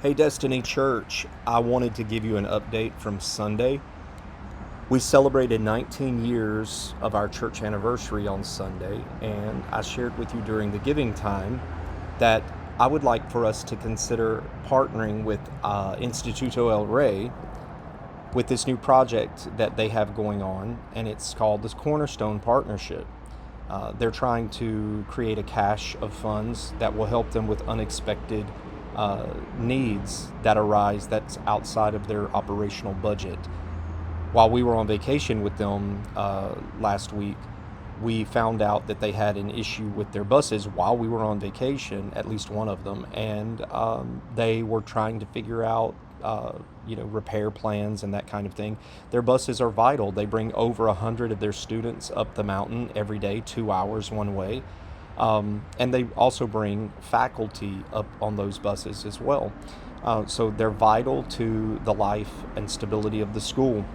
Hey, Destiny Church, I wanted to give you an update from Sunday. We celebrated 19 years of our church anniversary on Sunday, and I shared with you during the giving time that I would like for us to consider partnering with Instituto El Rey with this new project that they have going on, and it's called the Cornerstone Partnership. They're trying to create a cache of funds that will help them with unexpected needs that arise that's outside of their operational budget. While we were on vacation with them last week, we found out that they had an issue with their buses while we were on vacation, at least one of them, and they were trying to figure out repair plans and that kind of thing. Their buses are vital. They bring over 100 of their students up the mountain every day, 2 hours one way. And they also bring faculty up on those buses as well. So they're vital to the life and stability of the school.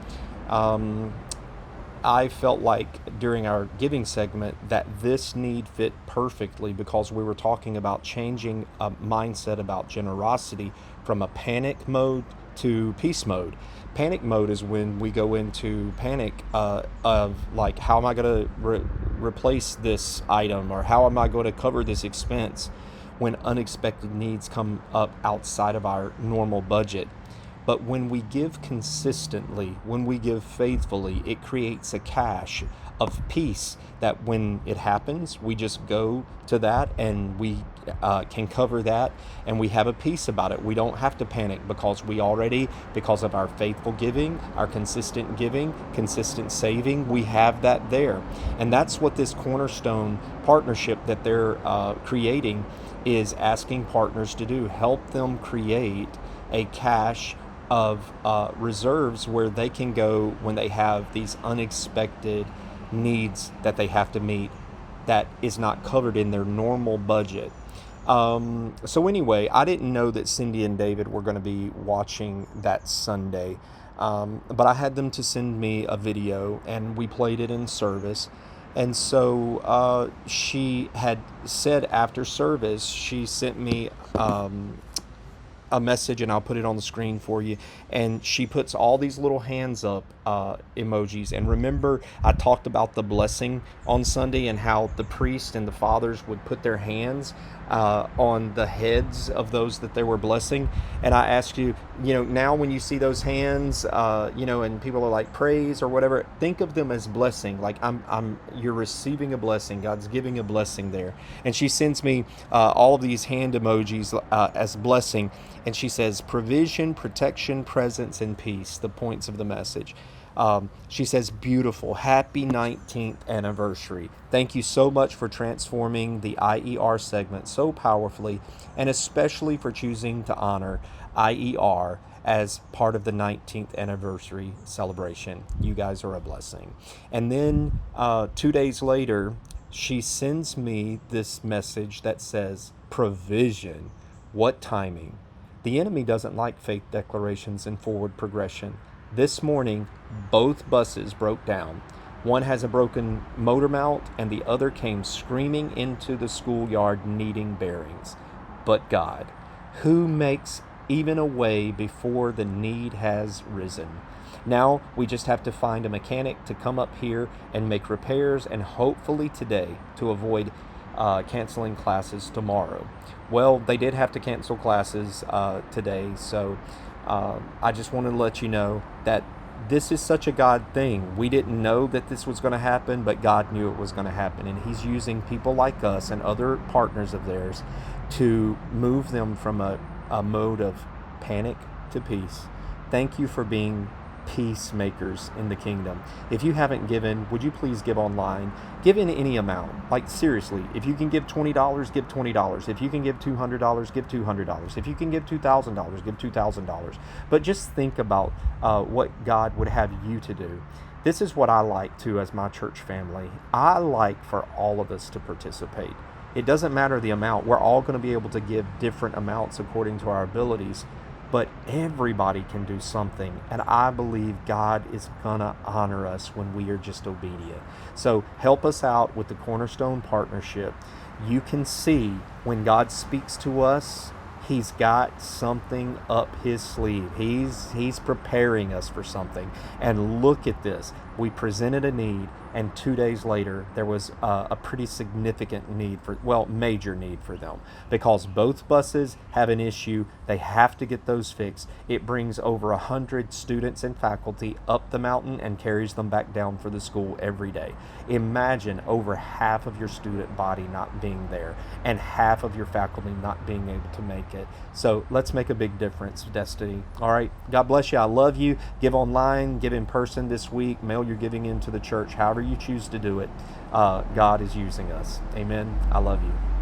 I felt like during our giving segment that this need fit perfectly because we were talking about changing a mindset about generosity from a panic mode to peace mode. Panic mode is when we go into panic of like, how am I going to replace this item, or how am I going to cover this expense when unexpected needs come up outside of our normal budget. But when we give consistently, when we give faithfully, it creates a cache of peace that when it happens, we just go to that and we can cover that, and we have a peace about it. We don't have to panic because because of our faithful giving, our consistent giving, consistent saving, we have that there. And that's what this Cornerstone partnership that they're creating is asking partners to do. Help them create a cache of reserves where they can go when they have these unexpected needs that they have to meet that is not covered in their normal budget. So anyway, I didn't know that Cindy and David were going to be watching that Sunday, but I had them to send me a video and we played it in service. And so she had said after service, she sent me a message, and I'll put it on the screen for you. And she puts all these little hands up emojis. And remember, I talked about the blessing on Sunday and how the priest and the fathers would put their hands on the heads of those that they were blessing. And I asked you, now when you see those hands, and people are like praise or whatever, think of them as blessing. Like you're receiving a blessing. God's giving a blessing there. And she sends me all of these hand emojis as blessing. And she says, provision, protection, presence, and peace, the points of the message. She says, beautiful, happy 19th anniversary. Thank you so much for transforming the IER segment so powerfully, and especially for choosing to honor IER as part of the 19th anniversary celebration. You guys are a blessing. And then 2 days later, she sends me this message that says, provision. What timing. The enemy doesn't like faith declarations and forward progression. This morning, both buses broke down. One has a broken motor mount, and the other came screaming into the schoolyard needing bearings. But God, who makes even a way before the need has risen. Now we just have to find a mechanic to come up here and make repairs, and hopefully today, to avoid canceling classes tomorrow. Well, they did have to cancel classes today, so I just wanted to let you know that this is such a God thing. We didn't know that this was going to happen, but God knew it was going to happen, and He's using people like us and other partners of theirs to move them from a mode of panic to peace. Thank you for being peacemakers in the kingdom. If you haven't given, would you please give online? Give in any amount. Like seriously, if you can give $20, give $20. If you can give $200, give $200. If you can give $2,000, give $2,000. But just think about what God would have you to do. This is what I like too as my church family. I like for all of us to participate. It doesn't matter the amount. We're all going to be able to give different amounts according to our abilities. But everybody can do something, and I believe God is going to honor us when we are just obedient. So help us out with the Cornerstone Partnership. You can see when God speaks to us, He's got something up his sleeve. He's preparing us for something. And look at this. We presented a need, and 2 days later, there was a pretty significant need for, well, major need for them, because both buses have an issue. They have to get those fixed. It brings over 100 students and faculty up the mountain and carries them back down for the school every day. Imagine over half of your student body not being there and half of your faculty not being able to make it. So let's make a big difference, Destiny. All right. God bless you. I love you. Give online, give in person this week, mail your giving into the church, however you choose to do it. God is using us. Amen. I love you.